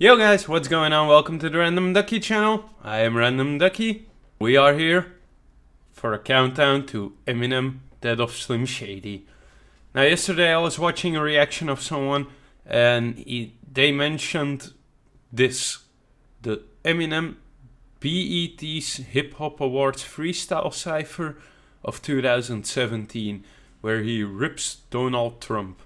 Yo guys, what's going on? Welcome to the Random Ducky channel. I am Random Ducky. We are here for a countdown to Eminem Dead of Slim Shady. Now yesterday I was watching a reaction of someone and they mentioned this. The Eminem BET's Hip Hop Awards freestyle cypher of 2017 where he rips Donald Trump.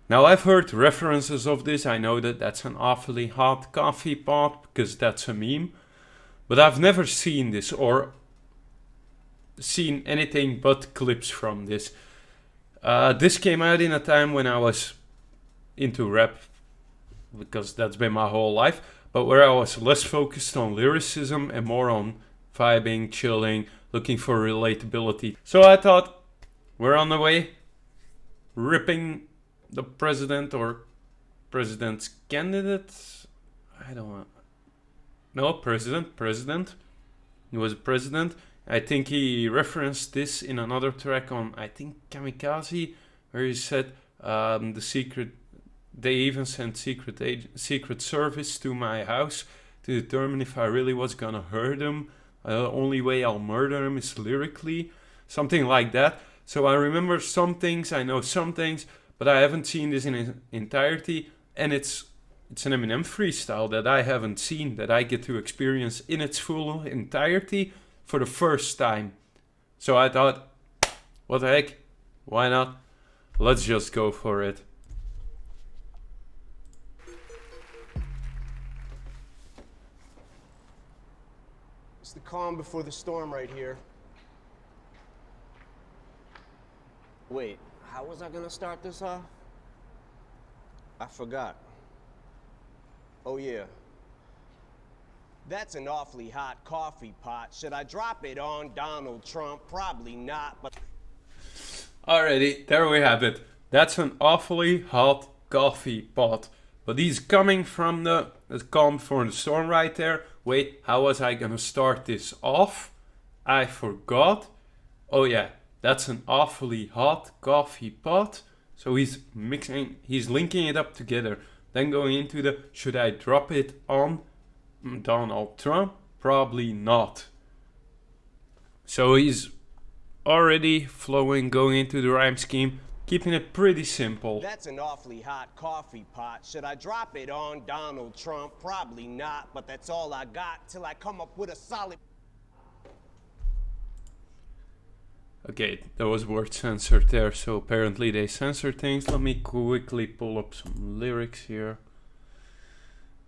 Now I've heard references of this. I know that that's an awfully hot coffee pot because that's a meme. But I've never seen this or seen anything but clips from this. This came out in a time when I was into rap because that's been my whole life. But where I was less focused on lyricism and more on vibing, chilling, looking for relatability. So I thought, we're on the way, ripping the president or president's candidate. I don't know. No, president. He was a president. I think he referenced this in another track on, I think, Kamikaze, where he said the secret. They even sent secret service to my house to determine if I really was gonna hurt him. The only way I'll murder him is lyrically, something like that. So I remember some things. I know some things. But I haven't seen this in its entirety, and it's an Eminem freestyle that I haven't seen, that I get to experience in its full entirety for the first time. So I thought, what the heck, why not? Let's just go for it. It's the calm before the storm right here. Wait. How was I gonna start this off? I forgot. Oh yeah. That's an awfully hot coffee pot. Should I drop it on Donald Trump? Probably not, but... Alrighty, there we have it. That's an awfully hot coffee pot. But he's coming from the calm before the storm right there. Wait, how was I gonna start this off? I forgot. Oh yeah. That's an awfully hot coffee pot. So he's linking it up together. Then going into the, should I drop it on Donald Trump? Probably not. So he's already flowing, going into the rhyme scheme, keeping it pretty simple. That's an awfully hot coffee pot. Should I drop it on Donald Trump? Probably not, but that's all I got till I come up with a solid... Okay, there was word censored there, so apparently they censor things. Let me quickly pull up some lyrics here.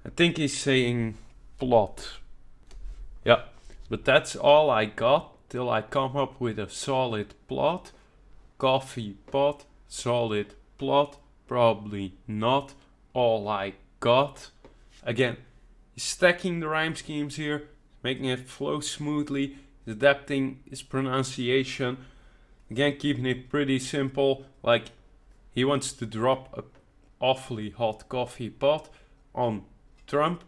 I think he's saying plot. Yeah, but that's all I got till I come up with a solid plot. Coffee pot, solid plot, probably not all I got. Again, he's stacking the rhyme schemes here, making it flow smoothly. Adapting his pronunciation, again keeping it pretty simple, like he wants to drop a awfully hot coffee pot on Trump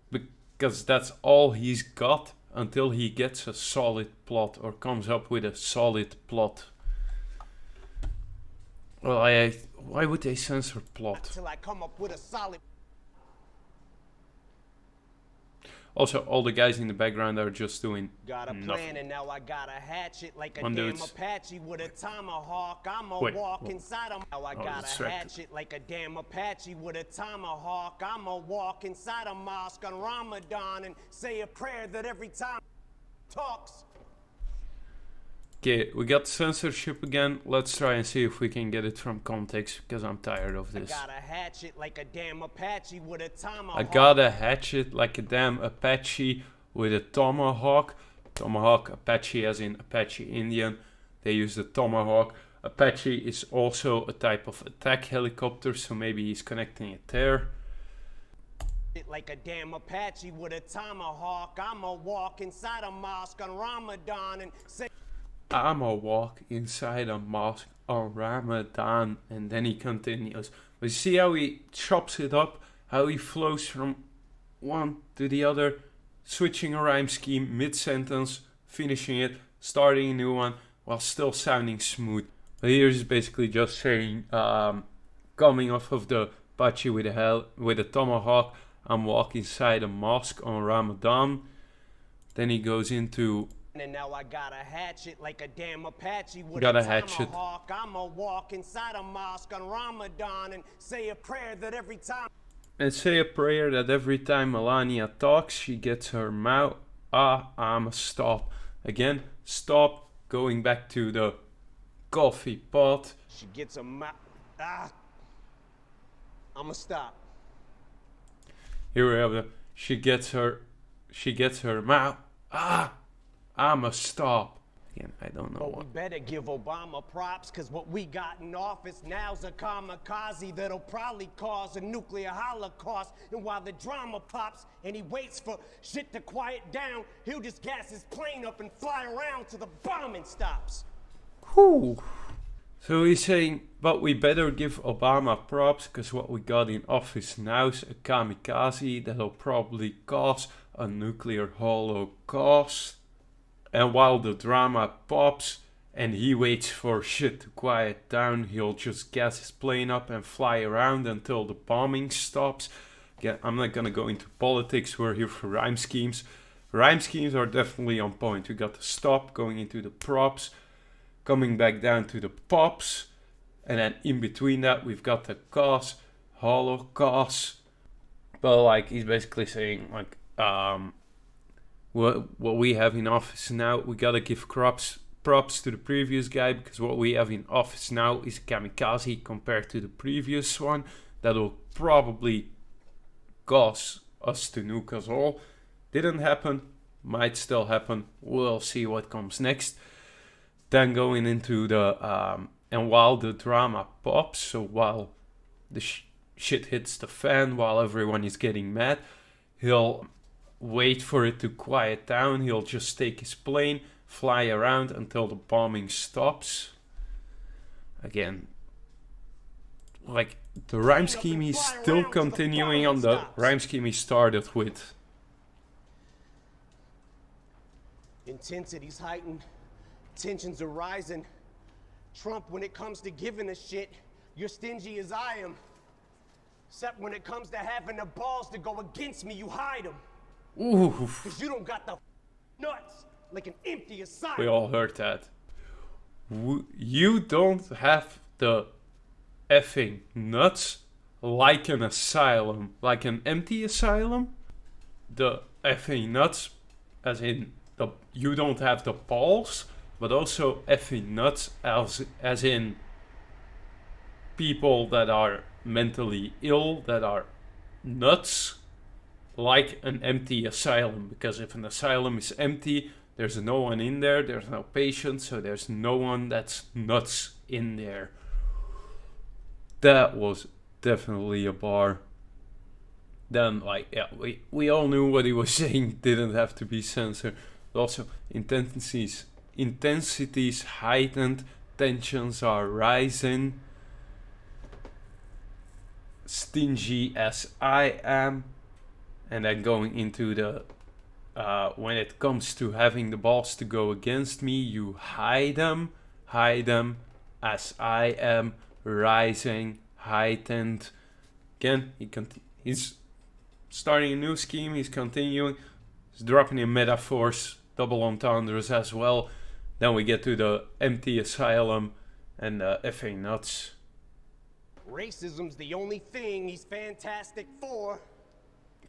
because that's all he's got until he gets a solid plot or comes up with a solid plot. Well, why would they censor plot? Till I come up with a solid... Also, all the guys in the background are just doing got a plan nothing. And now I got a hatchet like a One damn dude's... Apache with a tomahawk. I'ma walk inside him. Now I got a hatchet like a damn Apache with a tomahawk. I'ma walk inside a mosque on Ramadan and say a prayer that every time talks. Okay, we got censorship again. Let's try and see if we can get it from context because I'm tired of this. I got a hatchet like a damn Apache with a tomahawk. I got a hatchet like a damn Apache with a tomahawk. Tomahawk, Apache as in Apache Indian. They use the tomahawk. Apache is also a type of attack helicopter, so maybe he's connecting it there. Like a damn Apache with a tomahawk. I'ma walk inside a mosque on Ramadan and say... I'ma walk inside a mosque on Ramadan, and then he continues. But you see how he chops it up, how he flows from one to the other, switching a rhyme scheme mid-sentence, finishing it, starting a new one, while still sounding smooth. But here he's basically just saying, coming off of the Apache with a tomahawk. I'm walking inside a mosque on Ramadan. Then he goes into and now I got a hatchet like a damn Apache with got a a hatchet. tomahawk. I'ma walk inside a mosque on Ramadan and say a prayer that every time Melania talks, she gets her mouth. I'ma stop. Again, stop. Going back to the coffee pot. she gets a mouth. I'ma stop. Here we have the she gets her mouth. I'ma stop. Again, I don't know But what. we better give Obama props, cause what we got in office now's a kamikaze that'll probably cause a nuclear holocaust. And while the drama pops and he waits for shit to quiet down, he'll just gas his plane up and fly around till the bombing stops. Whew. So he's saying, but we better give Obama props, because what we got in office now is a kamikaze that'll probably cause a nuclear holocaust. And while the drama pops and he waits for shit to quiet down, he'll just gas his plane up and fly around until the bombing stops. Again, I'm not gonna go into politics, we're here for rhyme schemes. Rhyme schemes are definitely on point. We got the stop, going into the props, coming back down to the pops, and then in between that we've got the cause, holocaust. But like he's basically saying like what we have in office now, we gotta give props to the previous guy, because what we have in office now is a kamikaze compared to the previous one that'll probably cause us to nuke us all. Didn't happen, might still happen, we'll see what comes next. Then going into the and while the drama pops, so while the shit hits the fan, while everyone is getting mad, he'll wait for it to quiet down. He'll just take his plane, fly around until the bombing stops. Again, like the rhyme scheme, he's still continuing on the rhyme scheme he started with. Intensity's heightened, tensions are rising. Trump, when it comes to giving a shit, you're stingy as I am. Except when it comes to having the balls to go against me, you hide them. Ooh. Cause you don't got the nuts like an empty asylum. We all heard that. You don't have the effing nuts like an asylum, like an empty asylum. The effing nuts, as in you don't have the balls, but also effing nuts as in people that are mentally ill, that are nuts. Like an empty asylum, because if an asylum is empty, there's no one in there, there's no patient, so there's no one that's nuts in there. That was definitely a bar. Then, like, yeah, we all knew what he was saying, didn't have to be censored. But also, intensities heightened, tensions are rising. Stingy as I am. And then going into the, when it comes to having the balls to go against me, you hide them as I am, rising, heightened. Again, he's starting a new scheme, he's continuing, he's dropping in metaphors, double entendres as well. Then we get to the empty asylum and effing nuts. Racism's the only thing he's fantastic for.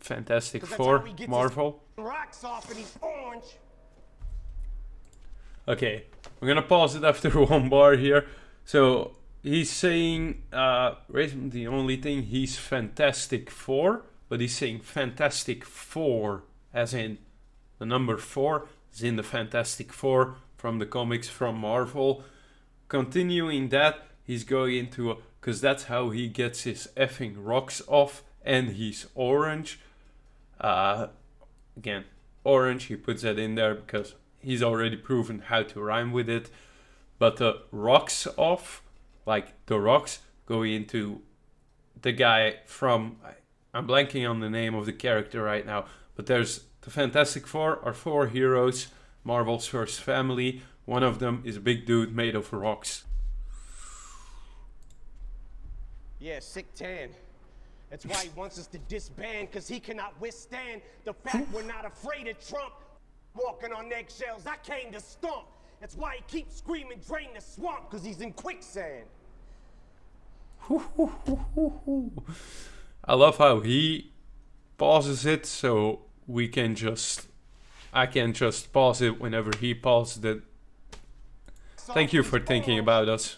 Fantastic Four, Marvel. Rocks off and he's orange. Okay, I'm gonna pause it after one bar here. So he's saying racism the only thing he's fantastic for, but he's saying Fantastic Four, as in the number 4, as in the Fantastic Four from the comics from Marvel. Continuing that, he's going into because that's how he gets his effing rocks off, and he's orange. Again, orange, he puts that in there because he's already proven how to rhyme with it. But the rocks off, like the rocks, go into the guy from, I'm blanking on the name of the character right now, but there's the Fantastic Four are 4 heroes, Marvel's first family. One of them is a big dude made of rocks. Yeah, sick tan. That's why he wants us to disband, because he cannot withstand the fact we're not afraid of Trump. Walking on eggshells, I came to stomp. That's why he keeps screaming, drain the swamp, because he's in quicksand. I love how he pauses it, so I can just pause it whenever he pauses it. Thank you for thinking about us.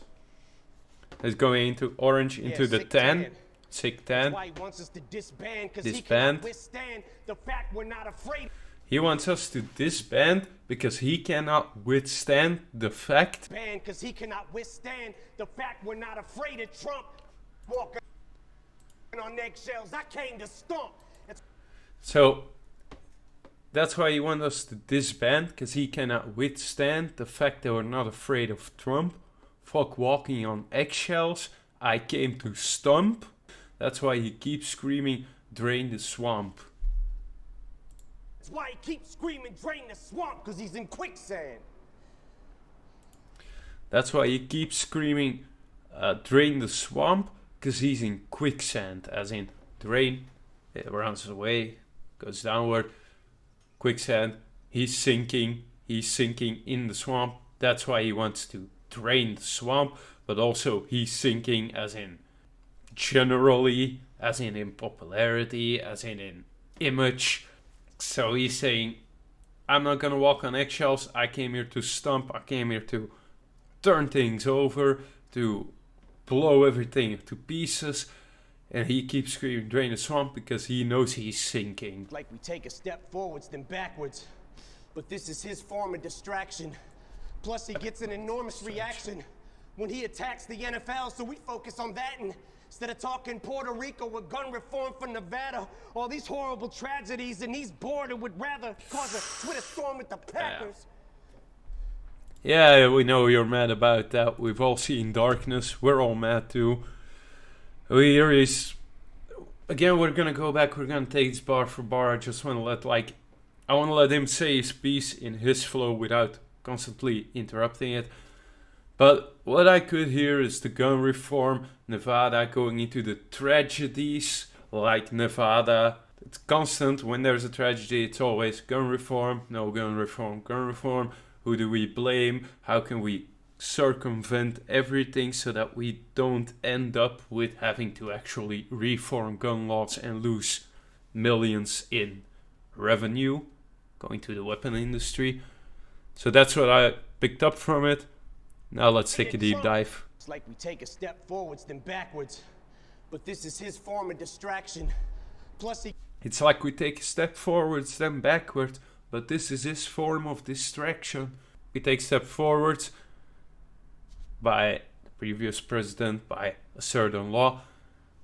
Let's go into orange, into the 10. Sick 10. That's why he wants us to disband, because he Disband. cannot withstand the fact we're not afraid. He wants us to disband because he cannot withstand the fact. Because he cannot withstand the fact we're not afraid of Trump. Walking on eggshells, I came to stomp. So that's why he wants us to disband, because he cannot withstand the fact that we're not afraid of Trump. Fuck walking on eggshells, I came to stomp. That's why he keeps screaming, drain the swamp. That's why he keeps screaming, drain the swamp, because he's in quicksand. That's why he keeps screaming, drain the swamp, because he's in quicksand. As in, drain, it runs away, goes downward. Quicksand, he's sinking in the swamp. That's why he wants to drain the swamp, but also he's sinking as in generally, as in popularity, as in image. So he's saying, I'm not gonna walk on eggshells, I came here to stomp, I came here to turn things over, to blow everything to pieces. And he keeps screaming, drain the swamp, because he knows he's sinking. Like we take a step forwards, then backwards. But this is his form of distraction. Plus he gets an enormous reaction when he attacks the NFL, so we focus on that. And instead of talking Puerto Rico with gun reform for Nevada, all these horrible tragedies, and he's bored and would rather cause a Twitter storm with the Packers. Yeah, we know you're mad about that. We've all seen Darkness. We're all mad too. Here is, again, we're gonna go back, we're gonna take this bar for bar. I just wanna let him say his piece in his flow without constantly interrupting it. But what I could hear is the gun reform, Nevada going into the tragedies like Nevada. It's constant. When there's a tragedy, it's always gun reform, no gun reform, gun reform. Who do we blame? How can we circumvent everything so that we don't end up with having to actually reform gun laws and lose millions in revenue going to the weapon industry? So that's what I picked up from it. Now let's take a deep dive. It's like we take a step forwards then backwards, but this is his form of distraction. Plus it's like we take a step forwards then backwards, but this is his form of distraction. We take a step forwards by the previous president, by a certain law,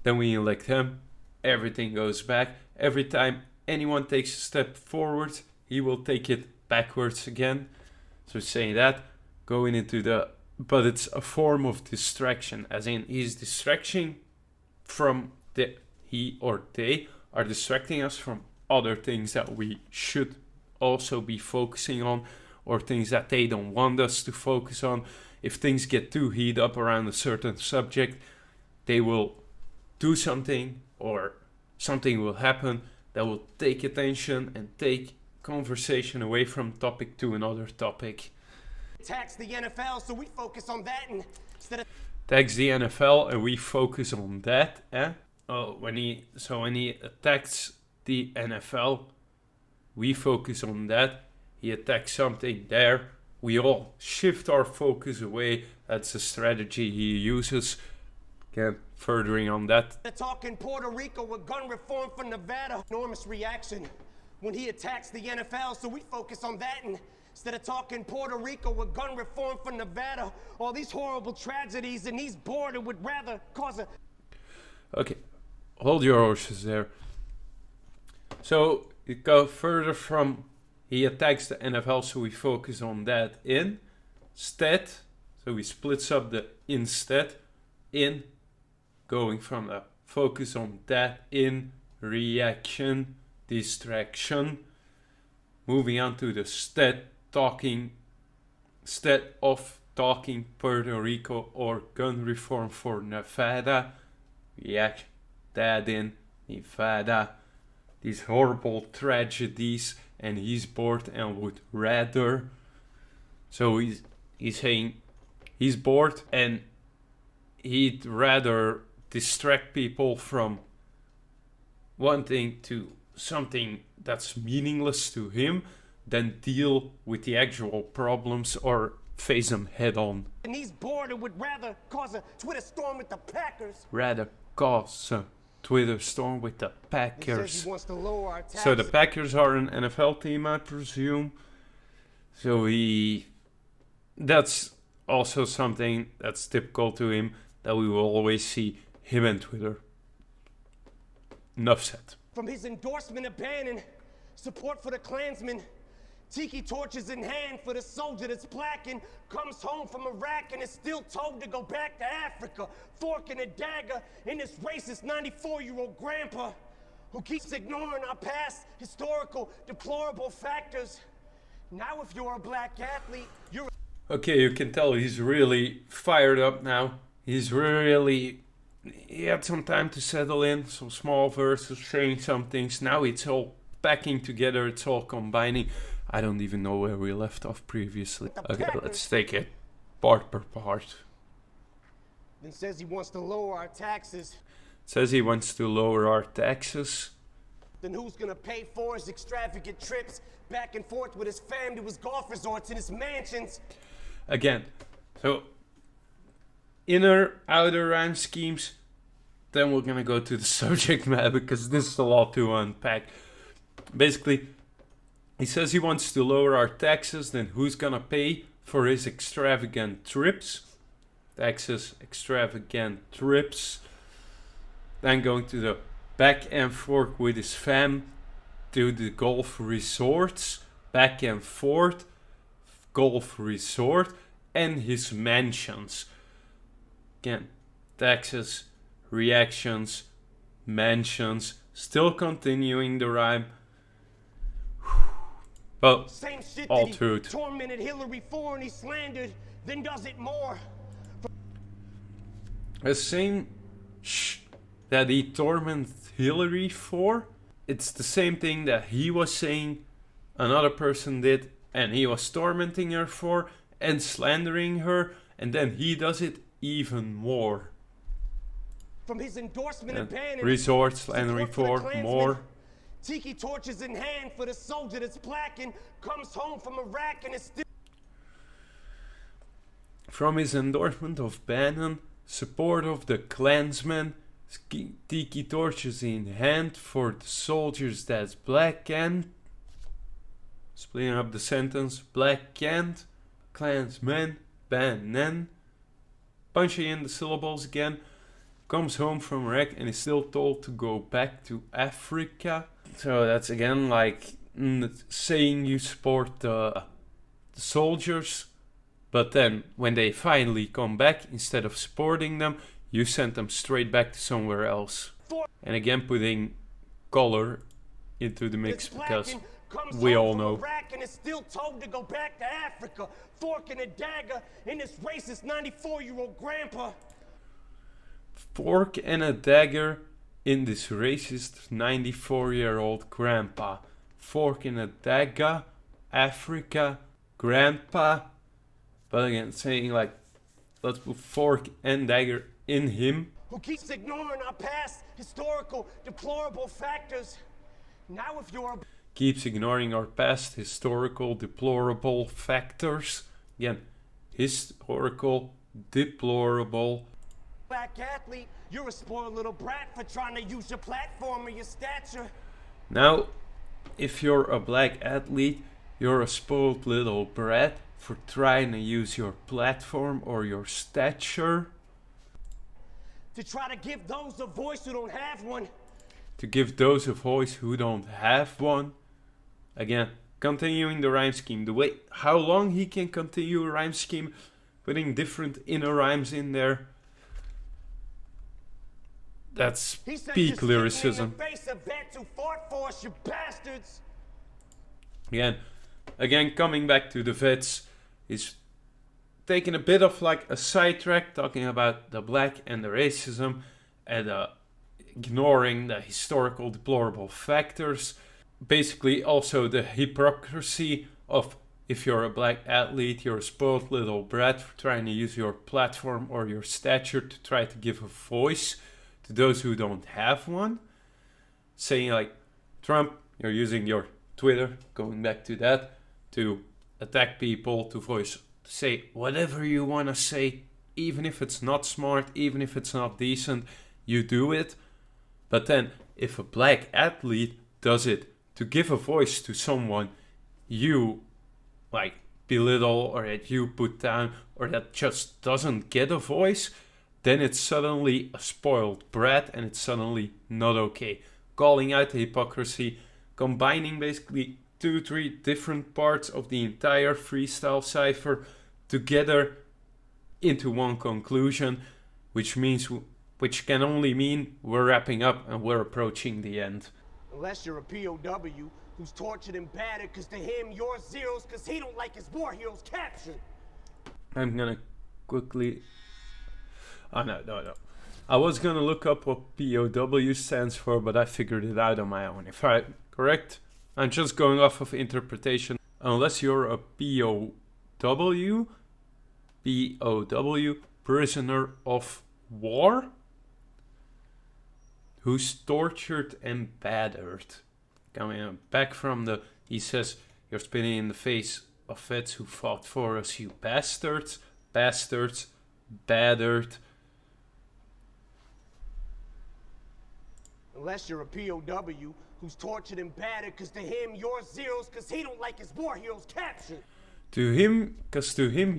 then we elect him, everything goes back. Every time anyone takes a step forward, he will take it backwards again. So saying that, going into but it's a form of distraction, as in he's distracting from he or they are distracting us from other things that we should also be focusing on, or things that they don't want us to focus on. If things get too heated up around a certain subject, they will do something, or something will happen that will take attention and take conversation away from topic to another topic. Attacks the NFL, so we focus on that, and instead of attacks the NFL and we focus on that. When he attacks the NFL, we focus on that. He attacks something there, we all shift our focus away. That's a strategy he uses. Again, furthering on that. Talking Puerto Rico with gun reform for Nevada. Enormous reaction when he attacks the NFL, so we focus on that. And instead of talking Puerto Rico with gun reform for Nevada, all these horrible tragedies, and he's bored and would rather cause a... Okay, hold your horses there. So, you go further from he attacks the NFL, so we focus on that instead. So we splits up the instead in, going from the focus on that in, reaction, distraction, moving on to the instead of talking Puerto Rico or gun reform for Nevada, react that in, He've had these horrible tragedies and he's bored and would rather. So he's saying he's bored and he'd rather distract people from wanting to something that's meaningless to him than deal with the actual problems or face them head on. And he's bored and would rather cause a Twitter storm with the Packers. Rather cause a Twitter storm with the Packers. He says he wants to lower our taxes. So the Packers are an NFL team, I presume. So that's also something that's typical to him, that we will always see him and Twitter. Enough said. From his endorsement of banning support for the Klansmen, tiki torches in hand for the soldier that's blacking, comes home from Iraq and is still told to go back to Africa, fork and a dagger in this racist 94-year-old grandpa who keeps ignoring our past historical deplorable factors. Now if you're a black athlete, you're... Okay, you can tell he's really fired up now. He had some time to settle in, some small verses, saying some things. Now it's all packing together, it's all combining. I don't even know where we left off previously. Okay, let's take it part per part. Then says he wants to lower our taxes. Says he wants to lower our taxes. Then who's gonna pay for his extravagant trips back and forth with his family to his golf resorts and his mansions? Again, so inner, outer rhyme schemes. Then we're gonna go to the subject matter because this is a lot to unpack. Basically, he says he wants to lower our taxes, then who's gonna pay for his extravagant trips? Taxes, extravagant trips. Then going to the back and forth with his fam to the golf resorts. Back and forth, golf resort, and his mansions. Again, taxes, reactions, mansions, still continuing the rhyme. Well, same shit all that truth. He tormented Hillary for and he slandered, then does it more. The same that he tormented Hillary for, it's the same thing that he was saying another person did and he was tormenting her for and slandering her, and then he does it even more. From his endorsement of banning resort slandering for more. Tiki torches in hand for the soldier that's blacking, comes home from Iraq and is still... From his endorsement of Bannon, support of the Klansmen, tiki torches in hand for the soldiers that's black and... Splitting up the sentence, black and, Klansmen, Bannon. Punching in the syllables again. Comes home from Iraq and is still told to go back to Africa. So that's again like saying you support the soldiers, but then when they finally come back, instead of supporting them, you send them straight back to somewhere else. And again putting color into the mix because we all know. Iraq and is still told to go back to Africa, fork and a dagger in this racist 94-year-old grandpa. Fork and a dagger in this racist 94-year-old grandpa. Fork and a dagger, Africa, grandpa. But again, saying like, let's put fork and dagger in him. Who keeps ignoring our past historical deplorable factors. Now if you're... Keeps ignoring our past historical deplorable factors. Again, historical deplorable black athlete, you're a spoiled little brat for trying to use your platform or your stature. Now, if you're a black athlete, you're a spoiled little brat for trying to use your platform or your stature. To try to give those a voice who don't have one. To give those a voice who don't have one. Again, continuing the rhyme scheme. The way, how long he can continue a rhyme scheme, putting different inner rhymes in there. That's peak lyricism. Again, coming back to the vets, he's taking a bit of like a sidetrack, talking about the black and the racism, and ignoring the historical deplorable factors. Basically also the hypocrisy of, if you're a black athlete, you're a spoiled little brat for trying to use your platform or your stature to try to give a voice to those who don't have one. Saying like, Trump, you're using your Twitter, going back to that, to attack people, to say whatever you want to say, even if it's not smart, even if it's not decent, you do it. But then if a black athlete does it to give a voice to someone you like belittle or that you put down or that just doesn't get a voice, then it's suddenly a spoiled brat and it's suddenly not okay. Calling out the hypocrisy, combining basically 2-3 different parts of the entire freestyle cypher together into one conclusion, which can only mean we're wrapping up and we're approaching the end. Unless you're a POW who's tortured and battered, cause to him you're zeros, cause he don't like his war heroes captured. I'm gonna quickly... Oh, no. I was gonna look up what POW stands for, but I figured it out on my own. If I'm correct, I'm just going off of interpretation. Unless you're a POW, prisoner of war, who's tortured and battered. Coming back from the... He says, you're spitting in the face of vets who fought for us, you bastards. Bastards. Battered. Unless you're a POW who's tortured and battered, cause to him you're zeros, cause he don't like his war heroes captured. To him,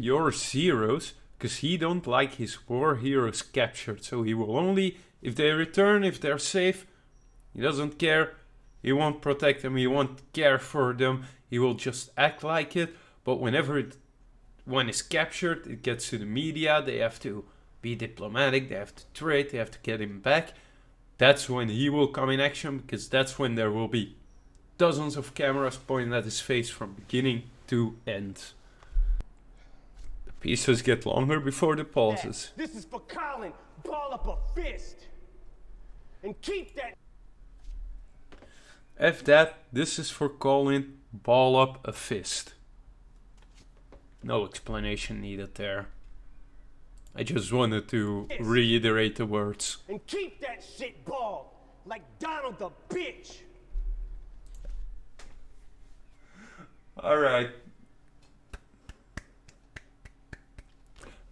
you're zeros, cause he don't like his war heroes captured. So he will only, if they return, if they're safe, he doesn't care. He won't protect them, he won't care for them. He will just act like it. But whenever one is captured, it gets to the media. They have to be diplomatic, they have to trade, they have to get him back. That's when he will come in action, because that's when there will be dozens of cameras pointing at his face from beginning to end. The pieces get longer before the pauses. This is for Colin. Ball up a fist. And keep that. F that. This is for Colin. Ball up a fist. No explanation needed there. I just wanted to reiterate the words. And keep that shit bald, like Donald the bitch. Alright.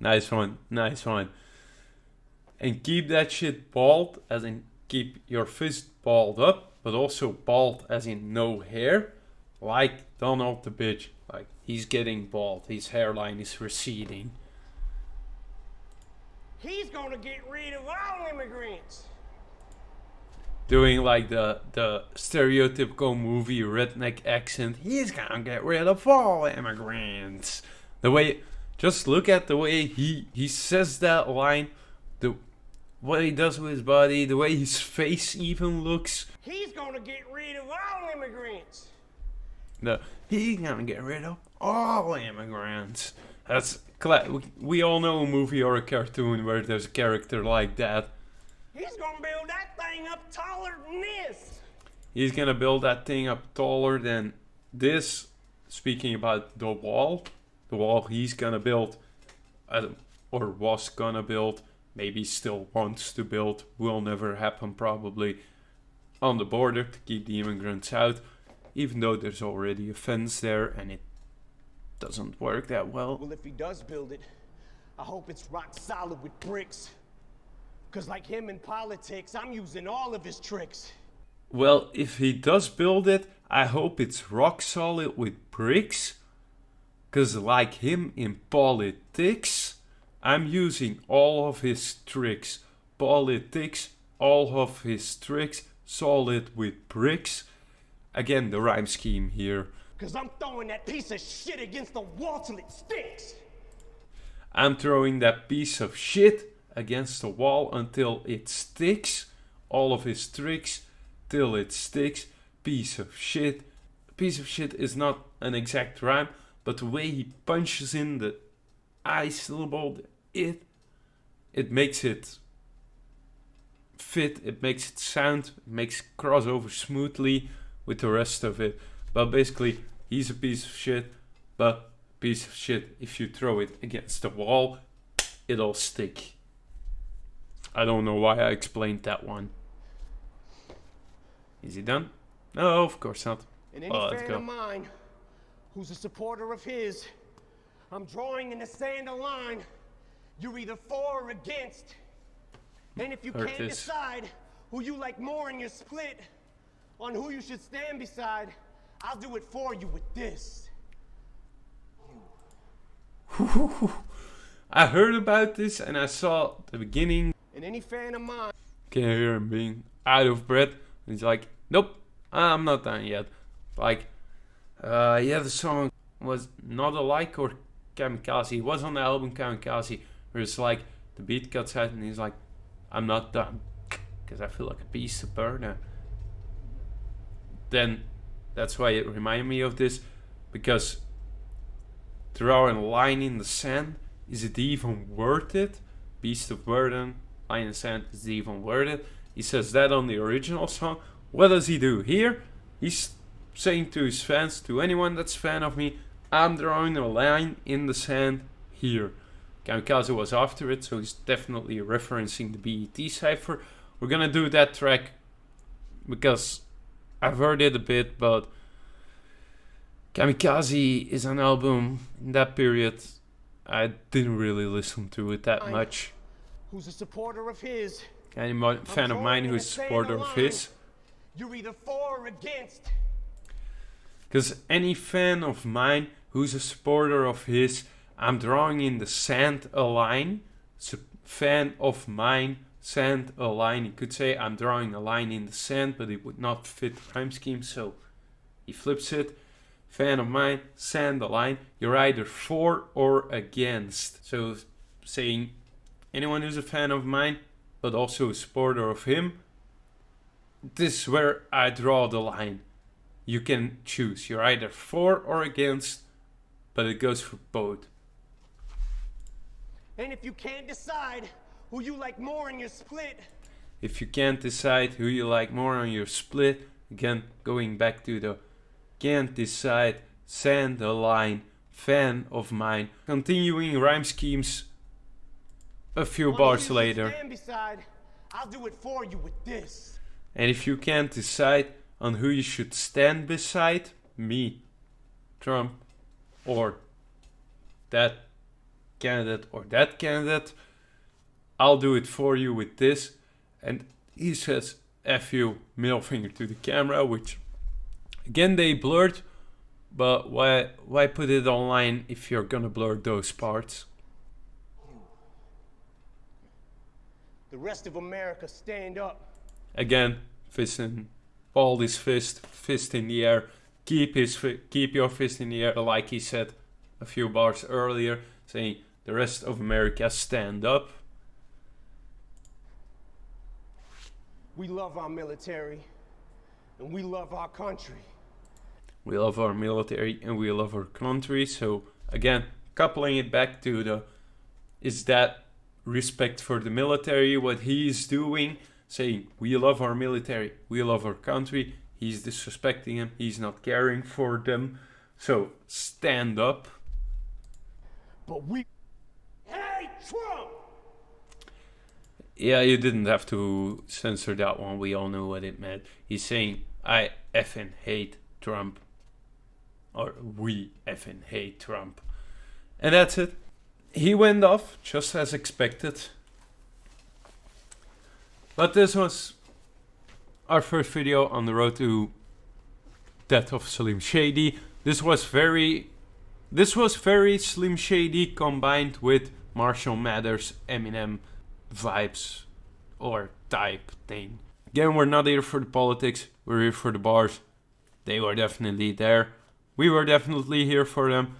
Nice one. And keep that shit bald, as in keep your fist balled up, but also bald as in no hair, like Donald the bitch. Like, he's getting bald, his hairline is receding. He's gonna get rid of all immigrants. Doing like the stereotypical movie redneck accent. He's gonna get rid of all immigrants. The way, just look at the way he says that line. What he does with his body, the way his face even looks. He's gonna get rid of all immigrants. He's gonna get rid of all immigrants. That's... We all know a movie or a cartoon where there's a character like that. He's gonna build that thing up taller than this. He's gonna build that thing up taller than this. Speaking about the wall he's gonna build, or was gonna build, maybe still wants to build, will never happen probably, on the border to keep the immigrants out, even though there's already a fence there and it doesn't work that well. Well, if he does build it, I hope it's rock solid with bricks. Cause like him in politics, I'm using all of his tricks. Well, if he does build it, I hope it's rock solid with bricks. Cause like him in politics, I'm using all of his tricks. Politics, all of his tricks, solid with bricks. Again, the rhyme scheme here. Cause I'm throwing that piece of shit against the wall till it sticks. I'm throwing that piece of shit against the wall until it sticks. All of his tricks till it sticks. Piece of shit. Piece of shit is not an exact rhyme, but the way he punches in the I syllable, it makes it fit, it makes it sound, it makes it cross over smoothly with the rest of it. But basically, he's a piece of shit, but a piece of shit, if you throw it against the wall, it'll stick. I don't know why I explained that one. Is he done? No, of course not. And any fan of mine who's a supporter of his, I'm drawing in the sand a line. You're either for or against. And if you can't decide who you like more in your split on who you should stand beside, I'll do it for you with this. I heard about this and I saw the beginning. And any fan of mine Can hear him being out of breath. And he's like, nope, I'm not done yet. Like, yeah, the song was Not Alike or Kamikaze. It was on the album Kamikaze, where it's like the beat cuts out and he's like, I'm not done because I feel like a piece of burner. Then that's why it reminded me of this, because drawing a line in the sand, is it even worth it? Beast of burden, line in the sand, is it even worth it? He says that on the original song. What does he do here? He's saying to his fans, to anyone that's a fan of me, I'm drawing a line in the sand here. Kamikaze was after it, so he's definitely referencing the BET cypher. We're gonna do that track because I've heard it a bit, but Kamikaze is an album in that period I didn't really listen to it that much. Who's a supporter of his? Any fan of mine who's a supporter of his? You're either for or against. Because any fan of mine who's a supporter of his, I'm drawing in the sand a line. Fan of mine, sand a line. You could say I'm drawing a line in the sand, but it would not fit the rhyme scheme, so he flips it. Fan of mine, sand a line. You're either for or against. So saying anyone who's a fan of mine, but also a supporter of him, this is where I draw the line. You can choose. You're either for or against, but it goes for both. And if you can't decide who you like more in your split. If you can't decide who you like more on your split, again, going back to the can't decide, send a line, fan of mine. Continuing rhyme schemes a few bars later. Stand beside, I'll do it for you with this. And if you can't decide on who you should stand beside, me, Trump, or that candidate or that candidate, I'll do it for you with this. And he says F you, middle finger to the camera, which again they blurred, but why put it online if you're gonna blur those parts? The rest of America, stand up. Again, fist in, hold his fist in the air, keep your fist in the air, like he said a few bars earlier, saying the rest of America, stand up. We love our military, and we love our country. We love our military and we love our country. So again, coupling it back to the, is that respect for the military, what he is doing, saying we love our military, we love our country. He's disrespecting him, he's not caring for them. So stand up. But we hate Trump. Yeah, you didn't have to censor that one. We all knew what it meant. He's saying, I effing hate Trump. Or we effing hate Trump. And that's it. He went off, just as expected. But this was our first video on the road to death of Slim Shady. This was very Slim Shady combined with Marshall Mathers, Eminem vibes or type thing. Again, we're not here for the politics, we're here for the bars. They were definitely there. We were definitely here for them.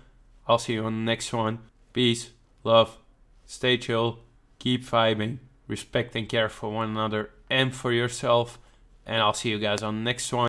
I'll see you on the next one. Peace, love, stay chill, keep vibing, respect and care for one another and for yourself. And I'll see you guys on the next one.